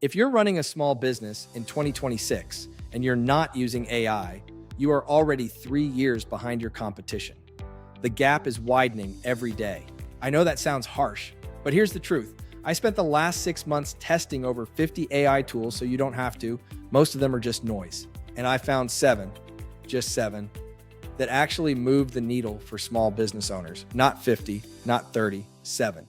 If you're running a small business in 2026 and you're not using AI, you are already 3 years behind your competition. The gap is widening every day. I know that sounds harsh, but here's the truth. I spent the last 6 months testing over 50 AI tools so you don't have to. Most of them are just noise. And I found just seven, that actually move the needle for small business owners. Not 50, not 30, 7.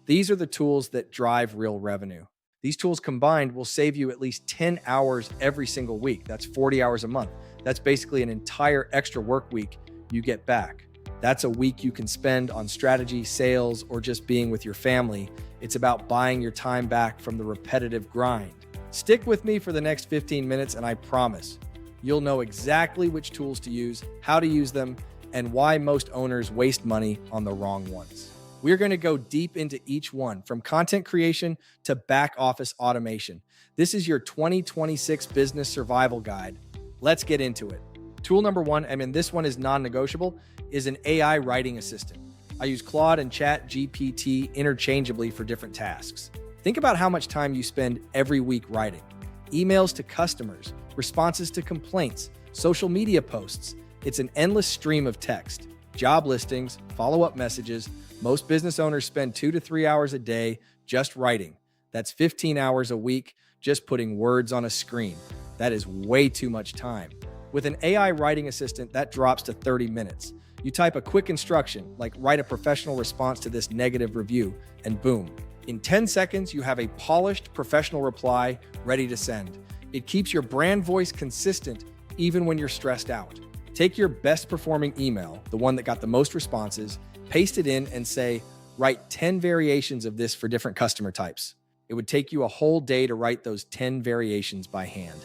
These are the tools that drive real revenue. These tools combined will save you at least 10 hours every single week. That's 40 hours a month. That's basically an entire extra work week you get back. That's a week you can spend on strategy, sales, or just being with your family. It's about buying your time back from the repetitive grind. Stick with me for the next 15 minutes, and I promise you'll know exactly which tools to use, how to use them, and why most owners waste money on the wrong ones. We're going to go deep into each one, from content creation to back office automation. This is your 2026 business survival guide. Let's get into it. Tool number one, this one is non-negotiable, is an AI writing assistant. I use Claude and ChatGPT interchangeably for different tasks. Think about how much time you spend every week writing. Emails to customers, responses to complaints, social media posts. It's an endless stream of text. Job listings, follow-up messages. Most business owners spend 2 to 3 hours a day just writing. That's 15 hours a week just putting words on a screen. That is way too much time. With an AI writing assistant, that drops to 30 minutes. You type a quick instruction, like write a professional response to this negative review, and boom. In 10 seconds, you have a polished, professional reply ready to send. It keeps your brand voice consistent even when you're stressed out. Take your best performing email, the one that got the most responses, paste it in and say, write 10 variations of this for different customer types. It would take you a whole day to write those 10 variations by hand.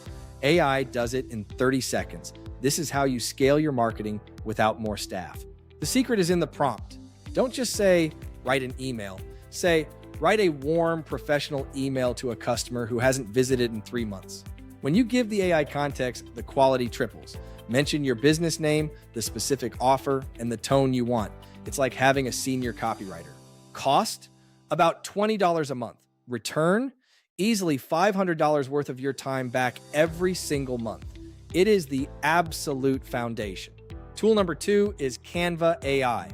AI does it in 30 seconds. This is how you scale your marketing without more staff. The secret is in the prompt. Don't just say, write an email. Say, write a warm, professional email to a customer who hasn't visited in 3 months. When you give the AI context, the quality triples. Mention your business name, the specific offer, and the tone you want. It's like having a senior copywriter. Cost? About $20 a month. Return? Easily $500 worth of your time back every single month. It is the absolute foundation. Tool number 2 is Canva AI.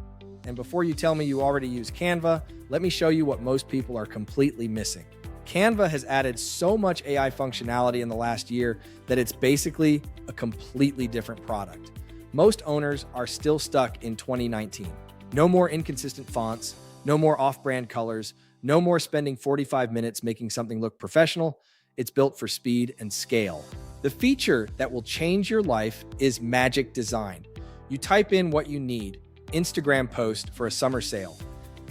And before you tell me you already use Canva, let me show you what most people are completely missing. Canva has added so much AI functionality in the last year that it's basically a completely different product. Most owners are still stuck in 2019. No more inconsistent fonts, no more off-brand colors, no more spending 45 minutes making something look professional. It's built for speed and scale. The feature that will change your life is magic design. You type in what you need, Instagram post for a summer sale,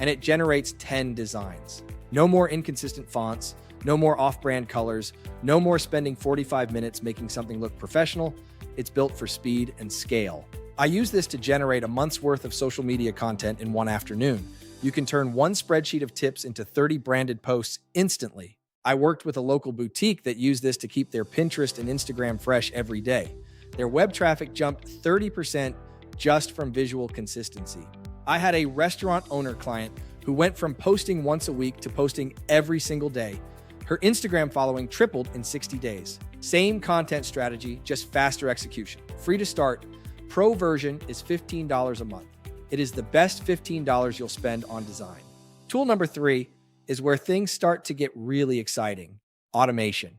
and it generates 10 designs. No more inconsistent fonts, no more off-brand colors, no more spending 45 minutes making something look professional. It's built for speed and scale. I use this to generate a month's worth of social media content in one afternoon. You can turn one spreadsheet of tips into 30 branded posts instantly. I worked with a local boutique that used this to keep their Pinterest and Instagram fresh every day. Their web traffic jumped 30% just from visual consistency. I had a restaurant owner client who went from posting once a week to posting every single day. Her Instagram following tripled in 60 days. Same content strategy, just faster execution. Free to start. Pro version is $15 a month. It is the best $15 you'll spend on design. Tool number 3 is where things start to get really exciting: automation.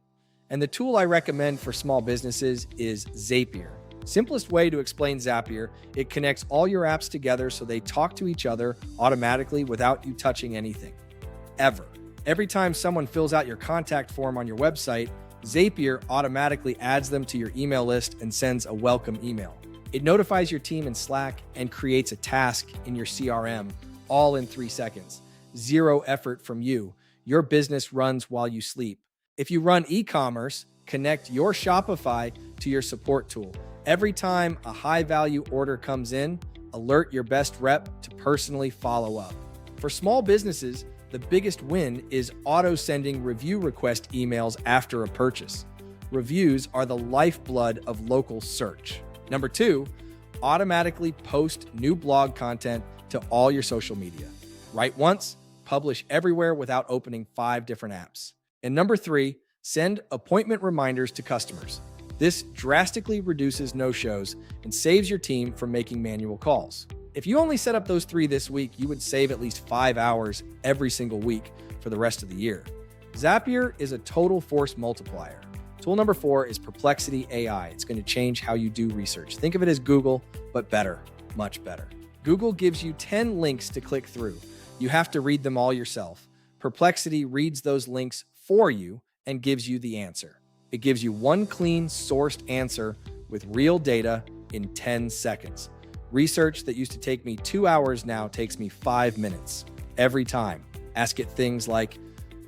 And the tool I recommend for small businesses is Zapier. Simplest way to explain Zapier, it connects all your apps together so they talk to each other automatically without you touching anything. Ever. Every time someone fills out your contact form on your website, Zapier automatically adds them to your email list and sends a welcome email. It notifies your team in Slack and creates a task in your CRM, all in 3 seconds. 0 effort from you. Your business runs while you sleep. If you run e-commerce, connect your Shopify to your support tool. Every time a high-value order comes in, alert your best rep to personally follow up. For small businesses, the biggest win is auto-sending review request emails after a purchase. Reviews are the lifeblood of local search. Number 2, automatically post new blog content to all your social media. Write once, publish everywhere without opening 5 different apps. And number 3, Send appointment reminders to customers. This drastically reduces no-shows and saves your team from making manual calls. If you only set up those 3 this week, you would save at least 5 hours every single week for the rest of the year. Zapier is a total force multiplier. Tool number 4 is Perplexity AI. It's going to change how you do research. Think of it as Google, but better, much better. Google gives you 10 links to click through. You have to read them all yourself. Perplexity reads those links for you and gives you the answer. It gives you one clean, sourced answer with real data in 10 seconds. Research that used to take me 2 hours now takes me 5 minutes every time. Ask it things like,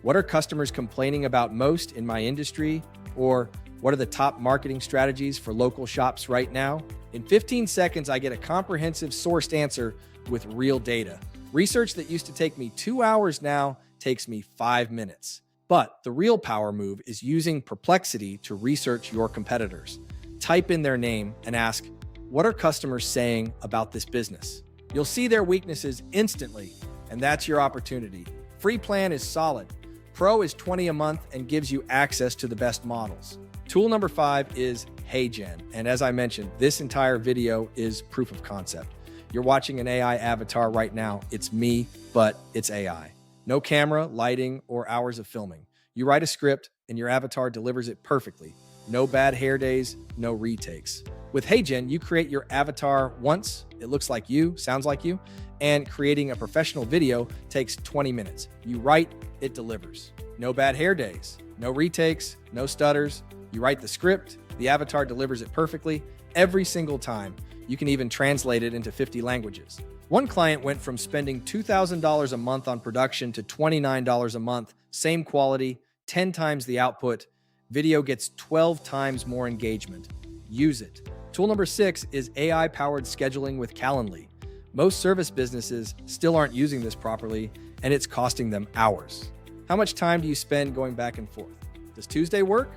what are customers complaining about most in my industry? Or what are the top marketing strategies for local shops right now? In 15 seconds, I get a comprehensive sourced answer with real data. Research that used to take me 2 hours now takes me 5 minutes. But the real power move is using Perplexity to research your competitors. Type in their name and ask, what are customers saying about this business? You'll see their weaknesses instantly, and that's your opportunity. Free plan is solid. Pro is $20 a month and gives you access to the best models. Tool number 5 is HeyGen. And as I mentioned, this entire video is proof of concept. You're watching an AI avatar right now. It's me, but it's AI. No camera, lighting, or hours of filming. You write a script and your avatar delivers it perfectly. No bad hair days, no retakes. With HeyGen, you create your avatar once, it looks like you, sounds like you, and creating a professional video takes 20 minutes. You write, it delivers. No bad hair days, no retakes, no stutters. You write the script, the avatar delivers it perfectly every single time. You can even translate it into 50 languages. One client went from spending $2,000 a month on production to $29 a month, same quality, 10 times the output. Video gets 12 times more engagement. Use it. Tool number 6 is AI-powered scheduling with Calendly. Most service businesses still aren't using this properly, and it's costing them hours. How much time do you spend going back and forth? Does Tuesday work?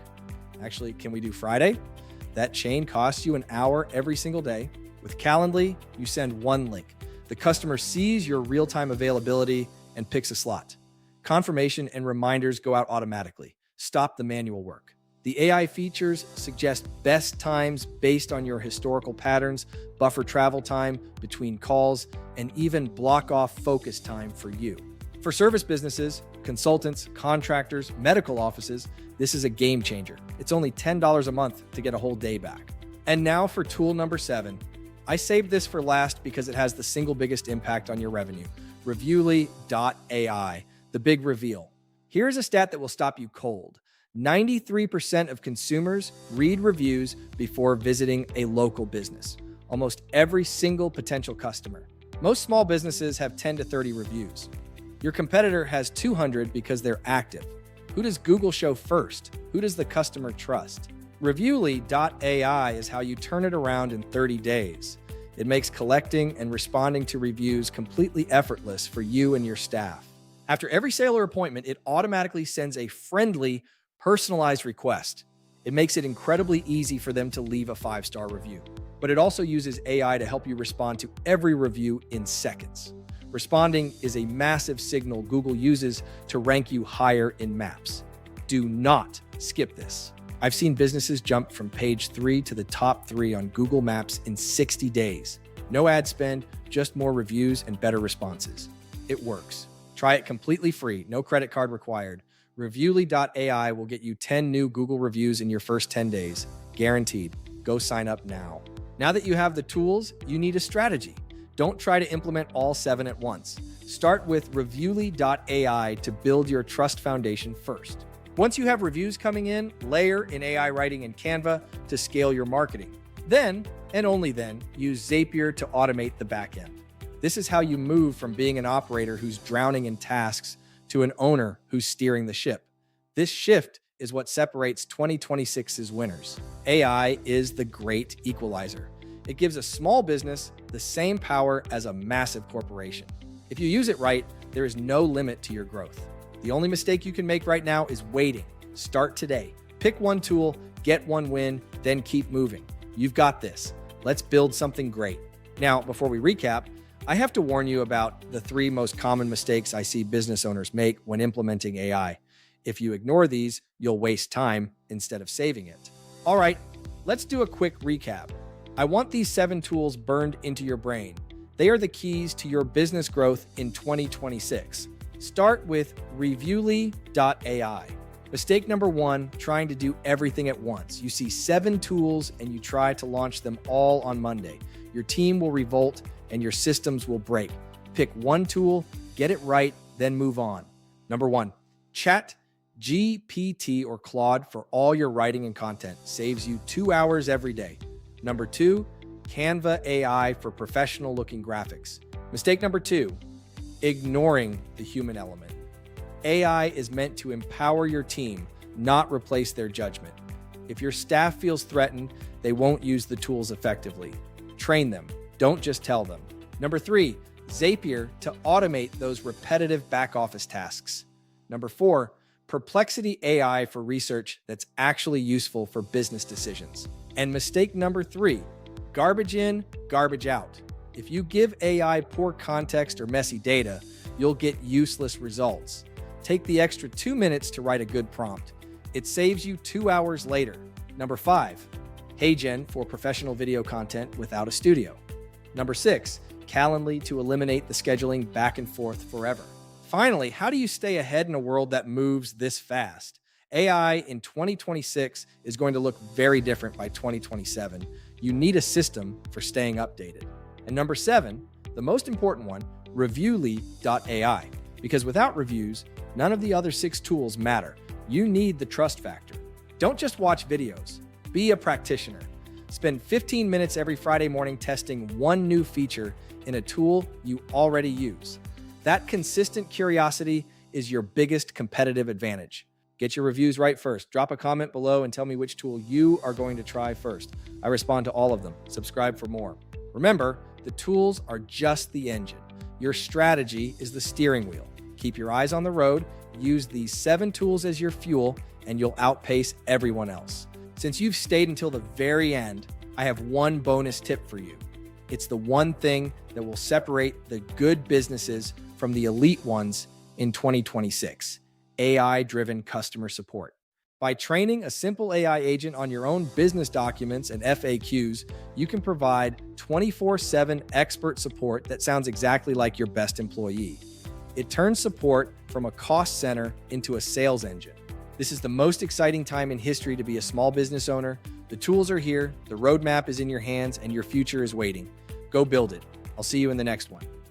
Actually, can we do Friday? That chain costs you an hour every single day. With Calendly, you send one link. The customer sees your real-time availability and picks a slot. Confirmation and reminders go out automatically. Stop the manual work. The AI features suggest best times based on your historical patterns, buffer travel time between calls, and even block off focus time for you. For service businesses, consultants, contractors, medical offices, this is a game changer. It's only $10 a month to get a whole day back. And now for tool number 7. I saved this for last because it has the single biggest impact on your revenue. Reviewly.ai, the big reveal. Here's a stat that will stop you cold. 93% of consumers read reviews before visiting a local business. Almost every single potential customer. Most small businesses have 10 to 30 reviews. Your competitor has 200 because they're active. Who does Google show first? Who does the customer trust? Reviewly.ai is how you turn it around in 30 days. It makes collecting and responding to reviews completely effortless for you and your staff. After every sale or appointment, it automatically sends a friendly, personalized request. It makes it incredibly easy for them to leave a 5-star review. But it also uses AI to help you respond to every review in seconds. Responding is a massive signal Google uses to rank you higher in maps. Do not skip this. I've seen businesses jump from page 3 to the top 3 on Google Maps in 60 days. No ad spend, just more reviews and better responses. It works. Try it completely free, no credit card required. Reviewly.ai will get you 10 new Google reviews in your first 10 days. Guaranteed. Go sign up now. Now that you have the tools, you need a strategy. Don't try to implement all 7 at once. Start with Reviewly.ai to build your trust foundation first. Once you have reviews coming in, layer in AI writing in Canva to scale your marketing. Then, and only then, use Zapier to automate the back end. This is how you move from being an operator who's drowning in tasks to an owner who's steering the ship. This shift is what separates 2026's winners. AI is the great equalizer. It gives a small business the same power as a massive corporation. If you use it right, there is no limit to your growth. The only mistake you can make right now is waiting. Start today. Pick one tool, get one win, then keep moving. You've got this. Let's build something great. Now, before we recap, I have to warn you about the 3 most common mistakes I see business owners make when implementing AI. If you ignore these, you'll waste time instead of saving it. All right, let's do a quick recap. I want these 7 tools burned into your brain. They are the keys to your business growth in 2026. Start with Reviewly.ai. Mistake number 1, trying to do everything at once. You see 7 tools and you try to launch them all on Monday. Your team will revolt and your systems will break. Pick one tool, get it right, then move on. Number 1, Chat GPT or Claude for all your writing and content. Saves you 2 hours every day. Number 2, Canva AI for professional looking graphics. Mistake number 2, ignoring the human element. AI is meant to empower your team, not replace their judgment. If your staff feels threatened, they won't use the tools effectively. Train them, don't just tell them. Number 3, Zapier to automate those repetitive back office tasks. Number 4, Perplexity AI for research that's actually useful for business decisions. And mistake number 3, garbage in, garbage out. If you give AI poor context or messy data, you'll get useless results. Take the extra 2 minutes to write a good prompt. It saves you 2 hours later. Number 5, HeyGen for professional video content without a studio. Number 6, Calendly to eliminate the scheduling back and forth forever. Finally, how do you stay ahead in a world that moves this fast? AI in 2026 is going to look very different by 2027. You need a system for staying updated. And number 7, the most important one, Reviewly.ai. Because without reviews, none of the other 6 tools matter. You need the trust factor. Don't just watch videos. Be a practitioner. Spend 15 minutes every Friday morning testing one new feature in a tool you already use. That consistent curiosity is your biggest competitive advantage. Get your reviews right first. Drop a comment below and tell me which tool you are going to try first. I respond to all of them. Subscribe for more. Remember, the tools are just the engine. Your strategy is the steering wheel. Keep your eyes on the road, use these 7 tools as your fuel, and you'll outpace everyone else. Since you've stayed until the very end, I have one bonus tip for you. It's the one thing that will separate the good businesses from the elite ones in 2026, AI-driven customer support. By training a simple AI agent on your own business documents and FAQs, you can provide 24/7 expert support that sounds exactly like your best employee. It turns support from a cost center into a sales engine. This is the most exciting time in history to be a small business owner. The tools are here, the roadmap is in your hands, and your future is waiting. Go build it. I'll see you in the next one.